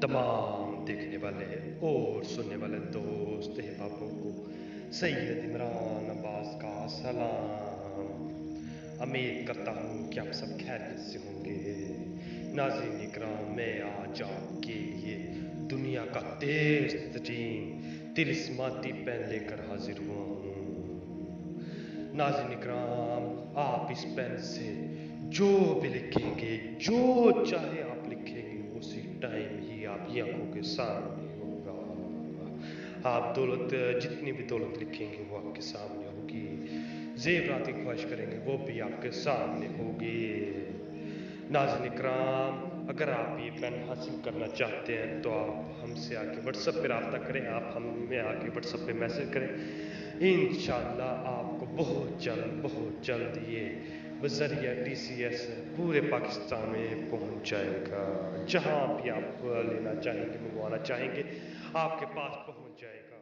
तमाम देखने वाले और सुनने वाले दोस्त अहबाबों को सैयद इमरान अब्बास का सलाम। उम्मीद करता हूँ कि आप सब खैरियत से होंगे। नाज़रीन इकराम, मैं आज आपके लिए दुनिया का तेज तरीन तिलिस्माती पेन लेकर हाजिर हुआ हूँ। नाज़रीन इकराम, आप इस पेन से जो भी लिखेंगे, जो चाहे आप लिखेंगे, उसी टाइम ही आपकी आंखों के सामने होगा। आप दौलत, जितनी भी दौलत लिखेंगे वो आपके सामने होगी। ज़ेवरात की ख्वाहिश करेंगे वो भी आपके सामने होगी। नाज़रीन इकराम, अगर आप ये पेन हासिल करना चाहते हैं तो आप हमसे आके व्हाट्सएप पे रब्ता करें, आप हमें आके व्हाट्सएप पे मैसेज करें। इंशाअल्लाह आपको बहुत जल्द ये बज़रिया TCS पूरे पाकिस्तान में पहुंच जाएगा। जहां भी आप लेना चाहेंगे, मंगवाना चाहेंगे, आपके पास पहुंच जाएगा।